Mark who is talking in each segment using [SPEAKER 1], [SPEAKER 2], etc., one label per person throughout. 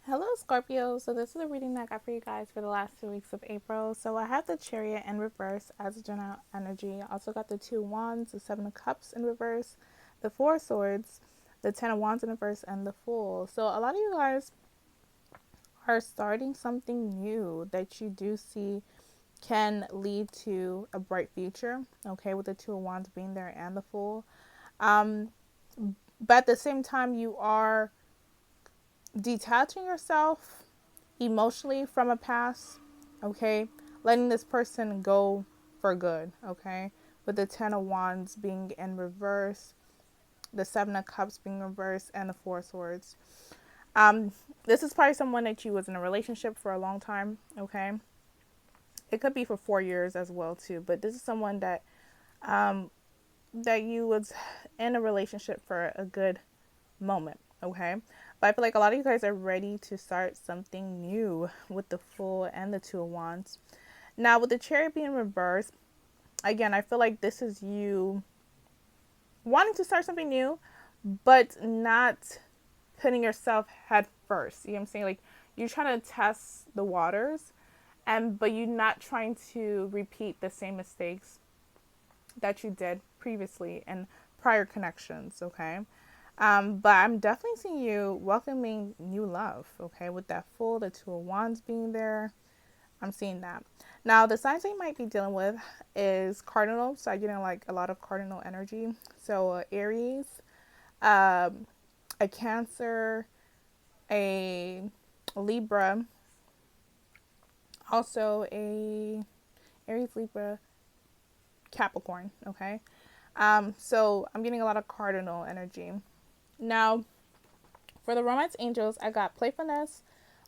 [SPEAKER 1] Hello, Scorpio. So this is a reading that I got for you guys for the last 2 weeks of April. So I have the Chariot in reverse as a general energy. I also got the Two of Wands, the Seven of Cups in reverse, the Four of Swords, the Ten of Wands in reverse, and the Fool. So a lot of you guys are starting something new that you do see can lead to a bright future. Okay, with the Two of Wands being there and the Fool. Um, but at the same time, you are detaching yourself emotionally from a past, okay? Letting this person go for good, okay? With the Ten of Wands being in reverse, the Seven of Cups being reversed, and the Four of Swords. Um, this is probably someone that you was in a relationship for a long time, okay? It could be for 4 years as well too, but this is someone um, that you was in a relationship for a good moment, okay? But I feel like a lot of you guys are ready to start something new with the Fool and the Two of Wands. Now, with the Chariot being reversed, again, I feel like this is you wanting to start something new, but not putting yourself head first. You know what I'm saying? Like, you're trying to test the waters, but you're not trying to repeat the same mistakes that you did previously in prior connections, okay? But I'm definitely seeing you welcoming new love, okay? With that Fool, the Two of Wands being there, I'm seeing that. Now, the signs that you might be dealing with is cardinal. So I'm getting like a lot of cardinal energy. So Aries, um, a Cancer, a Libra, also a Aries, Libra, Capricorn, okay? So I'm getting a lot of cardinal energy. Now, for the romance angels, I got playfulness,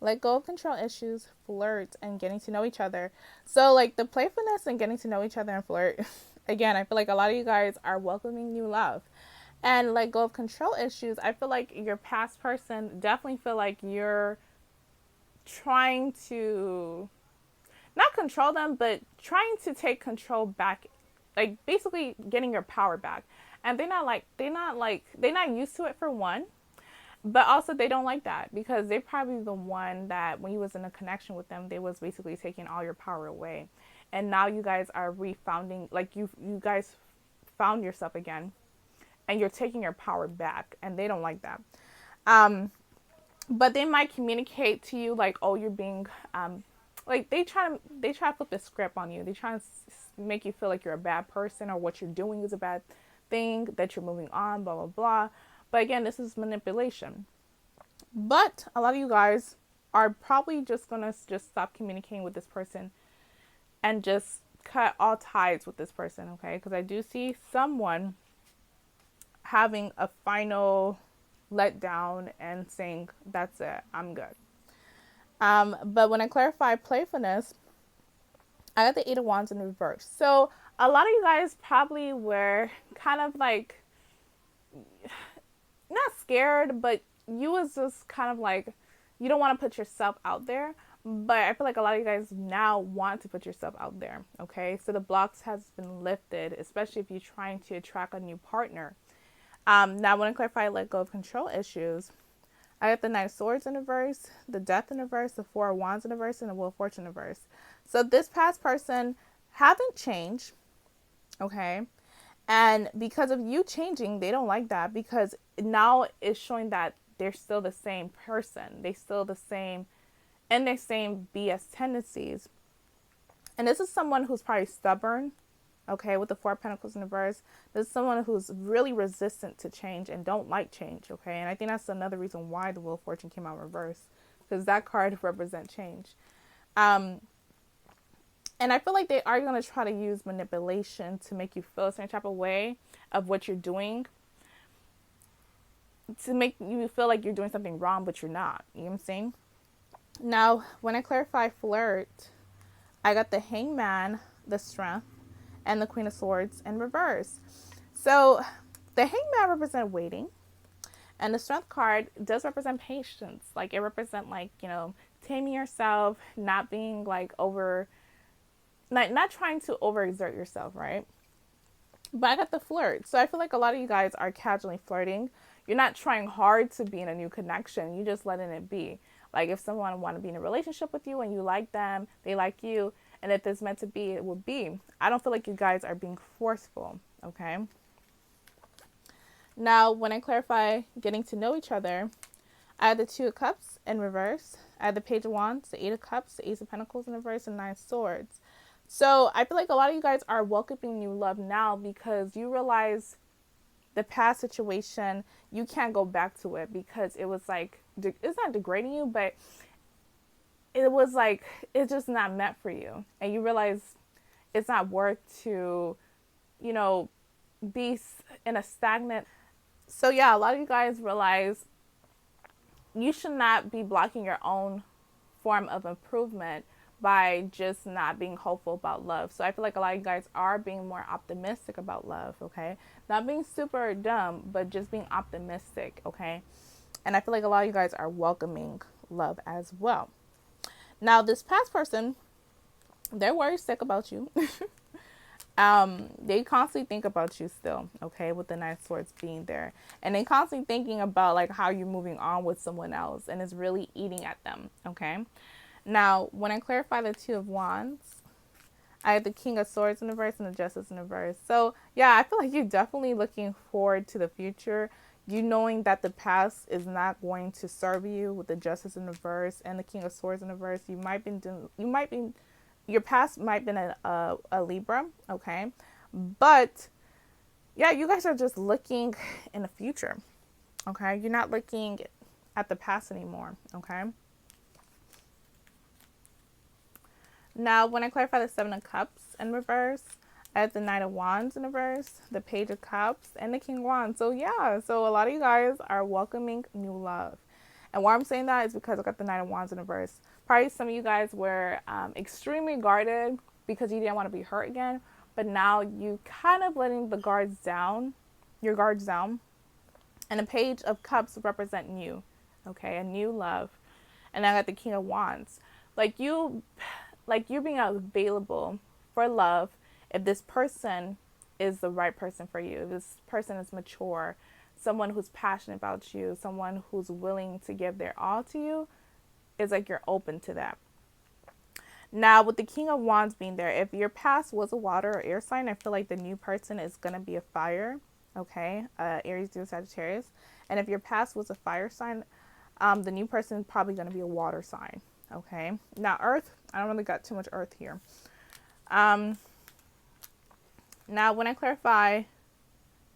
[SPEAKER 1] let go of control issues, flirt, and getting to know each other. So, like the playfulness and getting to know each other and flirt, again, I feel like a lot of you guys are welcoming new love. And let go of control issues, I feel like your past person definitely feel like you're trying to not control them, but trying to take control back, like basically getting your power back. And they're not used to it for one, but also they don't like that because they're probably the one that when you was in a connection with them, they was basically taking all your power away. And now you guys are refounding, like you guys found yourself again and you're taking your power back, and they don't like that. Um but they might communicate to you like, oh, you're being like they try to flip the script on you. They try to make you feel like you're a bad person or what you're doing is a bad thing, that you're moving on, blah blah blah. But again, this is manipulation. But a lot of you guys are probably just gonna just stop communicating with this person and just cut all ties with this person, okay? Because I do see someone having a final letdown and saying, "That's it, I'm good." But when I clarify playfulness, I got the Eight of Wands in reverse. So a lot of you guys probably were kind of like not scared, but you was just kind of like you don't want to put yourself out there. But I feel like a lot of you guys now want to put yourself out there. Okay, so the blocks has been lifted, especially if you're trying to attract a new partner. Now, I want to clarify let go of control issues. I got the Knight of Swords in reverse, the Death in reverse, the Four of Wands in reverse, and the Wheel of Fortune in reverse. So this past person haven't changed, okay? And because of you changing, they don't like that because now it's showing that they're still the same person. They still the same and their same BS tendencies. And this is someone who's probably stubborn, okay, with the Four of Pentacles in reverse. This is someone who's really resistant to change and don't like change, okay? And I think that's another reason why the Wheel of Fortune came out in reverse, because that card represents change. Um, and I feel like they are going to try to use manipulation to make you feel a certain type of way of what you're doing, to make you feel like you're doing something wrong, but you're not. You know what I'm saying? Now, when I clarify flirt, I got the Hangman, the Strength, and the Queen of Swords in reverse. So the Hangman represents waiting, and the Strength card does represent patience. Like it represents like, you know, taming yourself, not being like over, not trying to overexert yourself, right? But I got the flirt. So I feel like a lot of you guys are casually flirting. you're not trying hard to be in a new connection. You're just letting it be. Like if someone want to be in a relationship with you and you like them, they like you, and if it's meant to be, it will be. I don't feel like you guys are being forceful, okay? Now, when I clarify getting to know each other, I had the Two of Cups in reverse. I had the Page of Wands, the Eight of Cups, the Ace of Pentacles in reverse, and Nine of Swords. So I feel like a lot of you guys are welcoming new love now because you realize the past situation, you can't go back to it because it was like, it's not degrading you, but it was like, it's just not meant for you. And you realize it's not worth to, you know, be in a stagnant. So yeah, a lot of you guys realize you should not be blocking your own form of improvement by just not being hopeful about love. So I feel like a lot of you guys are being more optimistic about love, okay? Not being super dumb, but just being optimistic, okay? And I feel like a lot of you guys are welcoming love as well. Now, this past person, they're worried sick about you. They constantly think about you still, okay, with the Nine of Swords being there. And they constantly thinking about like how you're moving on with someone else, and it's really eating at them, okay? Now, when I clarify the Two of Wands, I have the King of Swords in reverse and the Justice in reverse. So, yeah, I feel like you're definitely looking forward to the future. You knowing that the past is not going to serve you with the Justice in reverse and the King of Swords in reverse. Your past might have been a Libra, okay? But, yeah, you guys are just looking in the future, okay? You're not looking at the past anymore, okay? Now, when I clarify the Seven of Cups in reverse, I have the Knight of Wands in reverse, the Page of Cups, and the King of Wands. So, yeah, so a lot of you guys are welcoming new love. And why I'm saying that is because I got the Knight of Wands in reverse. Probably some of you guys were extremely guarded because you didn't want to be hurt again. But now you kind of letting the guards down, your guards down. And the Page of Cups represent new, okay, a new love. And I got the King of Wands. Like you're being available for love if this person is the right person for you. If this person is mature, someone who's passionate about you, someone who's willing to give their all to you, it's like you're open to that. Now, with the King of Wands being there, if your past was a water or air sign, I feel like the new person is going to be a fire, okay? Aries, Leo, Sagittarius. And if your past was a fire sign, the new person is probably going to be a water sign, okay? Now, Earth, I don't really got too much Earth here. Now, when I clarify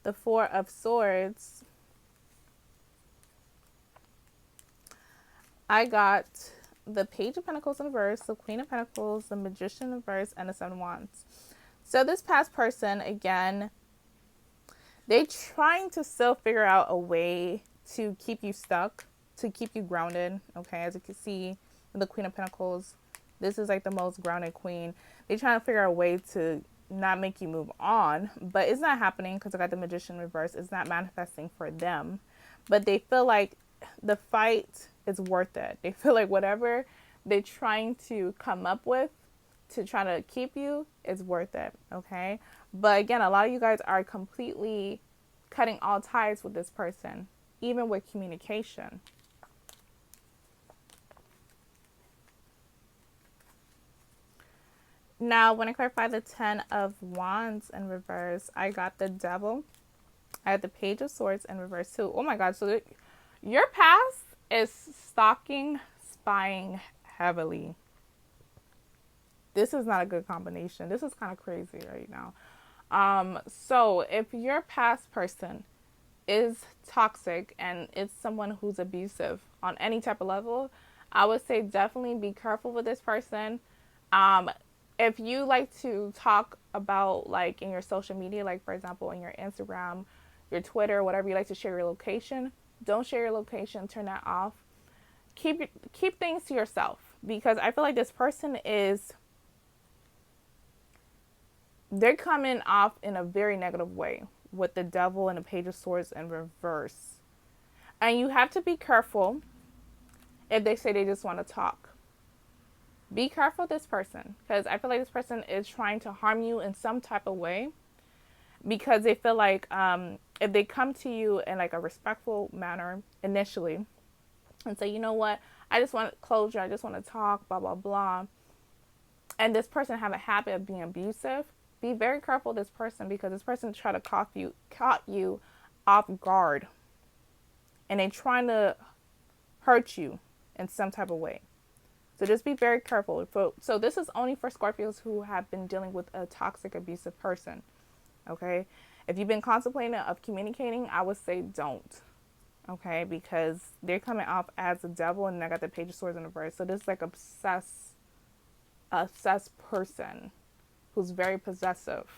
[SPEAKER 1] the Four of Swords, I got the Page of Pentacles in reverse, the Queen of Pentacles, the Magician in reverse, and the Seven of Wands. So this past person, again, they're trying to still figure out a way to keep you stuck, to keep you grounded, okay? As you can see, the Queen of Pentacles, this is like the most grounded queen. They're trying to figure out a way to not make you move on, but it's not happening because I got the Magician in reverse. It's not manifesting for them, but they feel like the fight is worth it. They feel like whatever they're trying to come up with to try to keep you is worth it, okay? But again, a lot of you guys are completely cutting all ties with this person, even with communication. Now, when I clarify the Ten of Wands in reverse, I got the Devil. I had the Page of Swords in reverse too. Oh my God. So your past is stalking, spying heavily. This is not a good combination. This is kind of crazy right now. So if your past person is toxic and it's someone who's abusive on any type of level, I would say definitely be careful with this person. If you like to talk about like in your social media, like for example, in your Instagram, your Twitter, whatever you like to share your location, don't share your location, turn that off. Keep things to yourself because I feel like this person they're coming off in a very negative way with the Devil and the Page of Swords in reverse. And you have to be careful if they say they just want to talk. Be careful with this person because I feel like this person is trying to harm you in some type of way because they feel like if they come to you in like a respectful manner initially and say, you know what, I just want closure, I just want to talk, blah, blah, blah, and this person have a habit of being abusive, be very careful of this person, because this person try to caught you off guard, and they trying to hurt you in some type of way. So just be very careful. So this is only for Scorpios who have been dealing with a toxic, abusive person. Okay? If you've been contemplating of communicating, I would say don't. Okay? Because they're coming off as a devil, and I got the Page of Swords in reverse. So this is like obsessed person who's very possessive.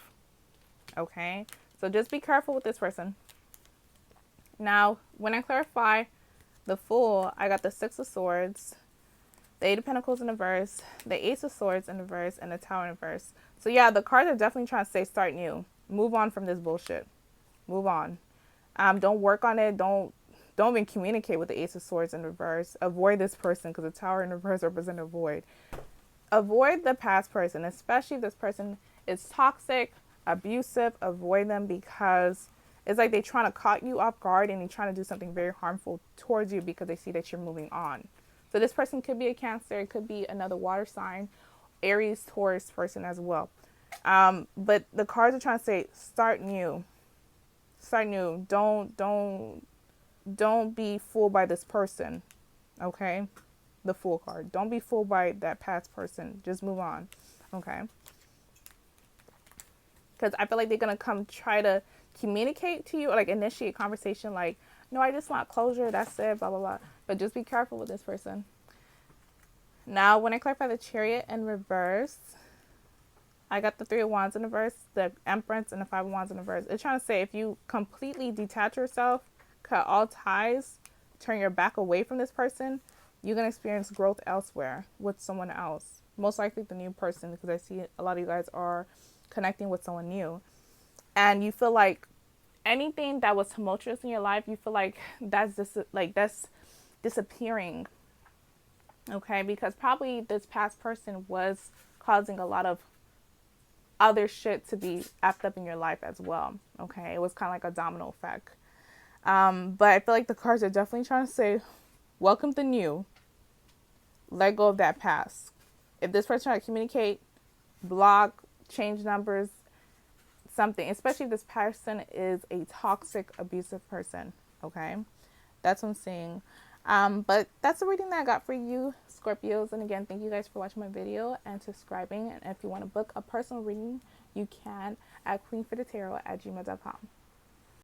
[SPEAKER 1] Okay? So just be careful with this person. Now, when I clarify the Fool, I got the Six of Swords, the Eight of Pentacles in reverse, the Ace of Swords in reverse, and the Tower in reverse. So yeah, the cards are definitely trying to say start new. Move on from this bullshit. Move on. Don't work on it. Don't even communicate with the Ace of Swords in reverse. Avoid this person, because the Tower in reverse represents avoid. Avoid the past person, especially if this person is toxic, abusive. Avoid them, because it's like they're trying to caught you off guard, and they're trying to do something very harmful towards you because they see that you're moving on. So this person could be a Cancer, it could be another water sign, Aries, Taurus person as well. But the cards are trying to say start new. Start new. Don't be fooled by this person. Okay? The Fool card. Don't be fooled by that past person. Just move on. Okay? Because I feel like they're going to come try to communicate to you, or like initiate conversation, like, no, I just want closure, that's it, blah, blah, blah. But just be careful with this person. Now, when I clarify the Chariot in reverse, I got the Three of Wands in reverse, the Empress, and the Five of Wands in reverse. It's trying to say if you completely detach yourself, cut all ties, turn your back away from this person, you're going to experience growth elsewhere with someone else. Most likely the new person, because I see a lot of you guys are connecting with someone new. And you feel like anything that was tumultuous in your life, you feel like that's disappearing. Okay, because probably this past person was causing a lot of other shit to be effed up in your life as well. Okay, it was kind of like a domino effect. But I feel like the cards are definitely trying to say, welcome the new. Let go of that past. If this person trying to communicate, block, change numbers, something, especially if this person is a toxic, abusive person. Okay, that's what I'm saying. But that's the reading that I got for you, Scorpios. And again, thank you guys for watching my video and subscribing. And if you want to book a personal reading, you can at queenfredatarot@gmail.com.